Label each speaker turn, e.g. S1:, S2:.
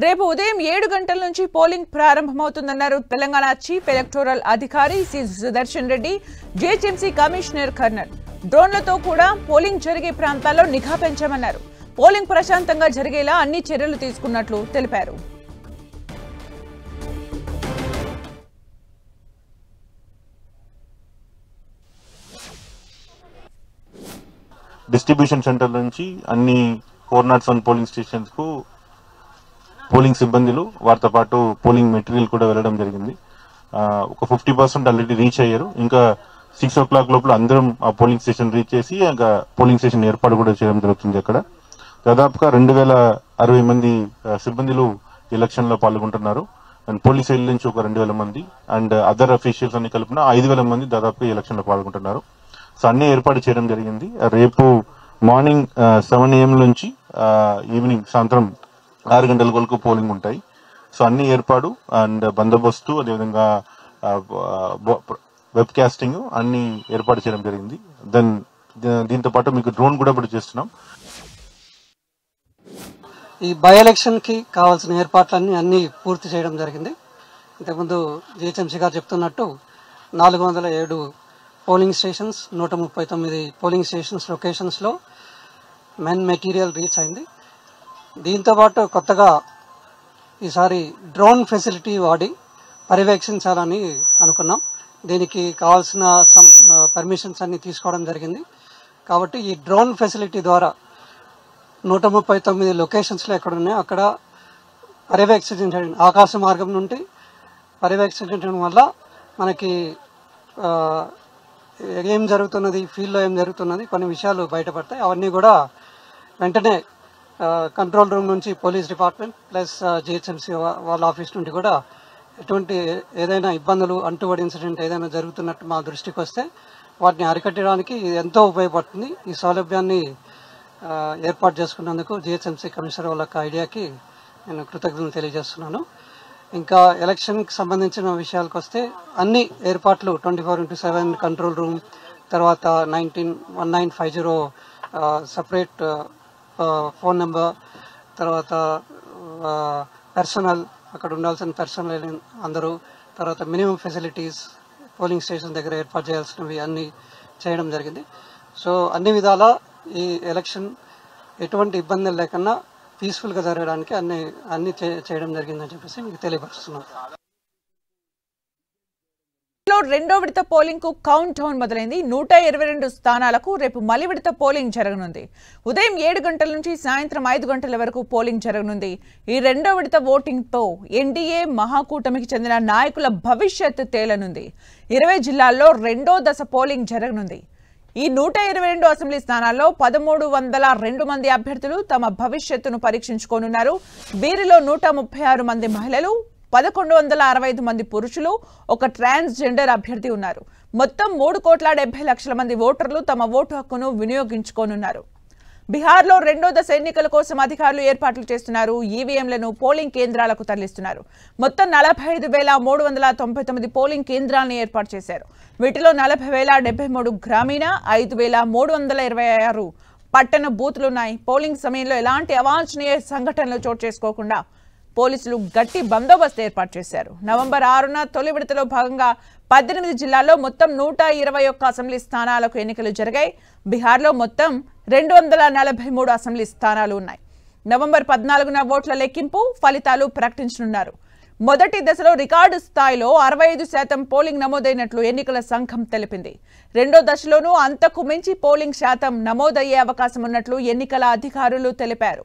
S1: రేపు ఉదయం 7 గంటల నుంచి పోలింగ్ ప్రారంభమవుతుందన్నారు తెలంగాణ చీఫ్ ఎలక్టోరల్ అధికారి C Sudarshan Reddy, GHMC commissioner కర్నల్. డ్రోన్లతో కూడా పోలింగ్ జరిగే ప్రాంతాల్లో నిఘా పెంచామన్నారు. పోలింగ్ ప్రశాంతంగా జరిగేలా అన్ని చర్యలు తీసుకున్నట్లు తెలిపారు.
S2: డిస్ట్రిబ్యూషన్ సెంటర్ నుంచి అన్ని 401 పోలింగ్ స్టేషన్స్ కు పోలింగ్ సిబ్బందులు వారితో పాటు పోలింగ్ మెటీరియల్ కూడా వెళ్ళడం జరిగింది. ఒక 50% ఆల్రెడీ రీచ్ అయ్యారు. ఇంకా 6 o'clock లోపల అందరం ఆ పోలింగ్ స్టేషన్ రీచ్ చేసి ఇంకా పోలింగ్ స్టేషన్ ఏర్పాటు కూడా చేయడం జరుగుతుంది. అక్కడ దాదాపుగా 2060 మంది సిబ్బందులు ఎలక్షన్ లో పాల్గొంటున్నారు. అండ్ పోలీస్ సైడ్ నుంచి ఒక 2000 మంది అండ్ అదర్ అఫీషియల్స్ అన్ని కలిపిన 5000 మంది దాదాపుగా ఎలక్షన్ లో పాల్గొంటున్నారు. సో అన్ని ఏర్పాటు చేయడం జరిగింది. రేపు మార్నింగ్ 7 AM నుంచి ఈవినింగ్ సాయంత్రం 6 గంటల వరకు పోలింగ్ ఉంటాయి. సో అన్ని ఏర్పాటు అండ్ బందోబస్తు అదేవిధంగా వెబ్ కాస్టింగ్ అన్ని ఏర్పాటు చేయడం జరిగింది. దీంతో పాటు మీకు డ్రోన్ కూడా ఇప్పుడు చేస్తున్నాం.
S3: ఈ బై ఎలక్షన్ కి కావాల్సిన ఏర్పాట్లన్నీ అన్ని పూర్తి చేయడం జరిగింది. ఇంతకుముందు జీహెచ్ఎంసీ గారు చెప్తున్నట్టు 407 polling stations 139 polling stations locations లో మెన్ మెటీరియల్ రీచ్ అయింది. దీంతో పాటు కొత్తగా ఈసారి డ్రోన్ ఫెసిలిటీ వాడి పర్యవేక్షించాలని అనుకున్నాం. దీనికి కావాల్సిన పర్మిషన్స్ అన్ని తీసుకోవడం జరిగింది. కాబట్టి ఈ డ్రోన్ ఫెసిలిటీ ద్వారా 139 లొకేషన్స్లో ఎక్కడ ఉన్నాయో అక్కడ పర్యవేక్షించడం, ఆకాశ మార్గం నుండి పర్యవేక్షించడం వల్ల మనకి ఏం జరుగుతున్నది, ఫీల్డ్లో ఏం జరుగుతున్నది కొన్ని విషయాలు బయటపడతాయి. అవన్నీ కూడా వెంటనే కంట్రోల్ రూమ్ నుంచి పోలీస్ డిపార్ట్మెంట్ ప్లస్ జిహెచ్ఎంసీ వాళ్ళ ఆఫీస్ నుండి కూడా ఎటువంటి ఏదైనా ఇబ్బందులు అంటుబడి ఇన్సిడెంట్ ఏదైనా జరుగుతున్నట్టు మా దృష్టికి వస్తే వాటిని అరికట్టడానికి ఎంతో ఉపయోగపడుతుంది. ఈ సౌలభ్యాన్ని ఏర్పాటు చేసుకున్నందుకు జిహెచ్ఎంసీ కమిషనర్ వాళ్ళ ఐడియాకి నేను కృతజ్ఞతలు తెలియజేస్తున్నాను. ఇంకా ఎలక్షన్కి సంబంధించిన విషయాలకు వస్తే అన్ని ఏర్పాట్లు 24/7 కంట్రోల్ రూమ్, తర్వాత 1950 సపరేట్ ఫోన్ నెంబర్, తర్వాత పర్సనల్ అక్కడ ఉండాల్సిన పర్సనల్ అందరూ, తర్వాత మినిమం ఫెసిలిటీస్ పోలింగ్ స్టేషన్ దగ్గర ఏర్పాటు చేయాల్సినవి అన్ని చేయడం జరిగింది. సో అన్ని విధాలా ఈ ఎలక్షన్ ఎటువంటి ఇబ్బందులు లేకుండా పీస్ఫుల్ గా జరగడానికి అన్ని చేయడం జరిగిందని చెప్పేసి మీకు తెలియపరుస్తున్నాను.
S1: రెండో విడత పోలింగ్ కు కౌంట్ డౌన్ మొదలైంది. 122 స్థానాలకు రేపు మలి విడత పోలింగ్ జరగనుంది. ఉదయం 7 గంటల నుంచి సాయంత్రం 5 గంటల వరకు పోలింగ్ జరగనుంది. ఈ రెండో విడత ఓటింగ్ తో ఎన్డీఏ మహాకూటమికి చెందిన నాయకుల భవిష్యత్తు తేలనుంది. 20 జిల్లాల్లో రెండో దశ పోలింగ్ జరగనుంది. ఈ 122 అసెంబ్లీ స్థానాల్లో 1302 మంది అభ్యర్థులు తమ భవిష్యత్తును పరీక్షించుకోనున్నారు. వీరిలో 136 మంది మహిళలు, 1165 మంది పురుషులు, ఒక ట్రాన్స్జెండర్ అభ్యర్థి ఉన్నారు. మొత్తం 3,70,00,000 మంది ఓటర్లు తమ ఓటు హక్కును వినియోగించుకోనున్నారు. బీహార్లో రెండో దశ ఎన్నికల కోసం అధికారులు ఏర్పాట్లు చేస్తున్నారు. ఈవీఎంలను పోలింగ్ కేంద్రాలకు తరలిస్తున్నారు. మొత్తం 45,399 పోలింగ్ కేంద్రాలను ఏర్పాటు చేశారు. వీటిలో 40,073 గ్రామీణ, 5,326 పట్టణ బూతులున్నాయి. పోలింగ్ సమయంలో ఎలాంటి అవాంఛనీయ సంఘటనలు చోటు చేసుకోకుండా పోలీసులు గట్టి బందోబస్తు ఏర్పాటు చేశారు. నవంబర్ 6న తొలి విడతలో భాగంగా 18 జిల్లాల్లో మొత్తం 121 అసెంబ్లీ స్థానాలకు ఎన్నికలు జరిగాయి. బీహార్లో మొత్తం 243 అసెంబ్లీ స్థానాలు ఉన్నాయి. నవంబర్ 14న ఓట్ల లెక్కింపు ఫలితాలు ప్రకటించనున్నారు. మొదటి దశలో రికార్డు స్థాయిలో 65% పోలింగ్ నమోదైనట్లు ఎన్నికల సంఘం తెలిపింది. రెండో దశలోనూ అంతకు మించి పోలింగ్ శాతం నమోదయ్యే అవకాశం ఉన్నట్లు ఎన్నికల అధికారులు తెలిపారు.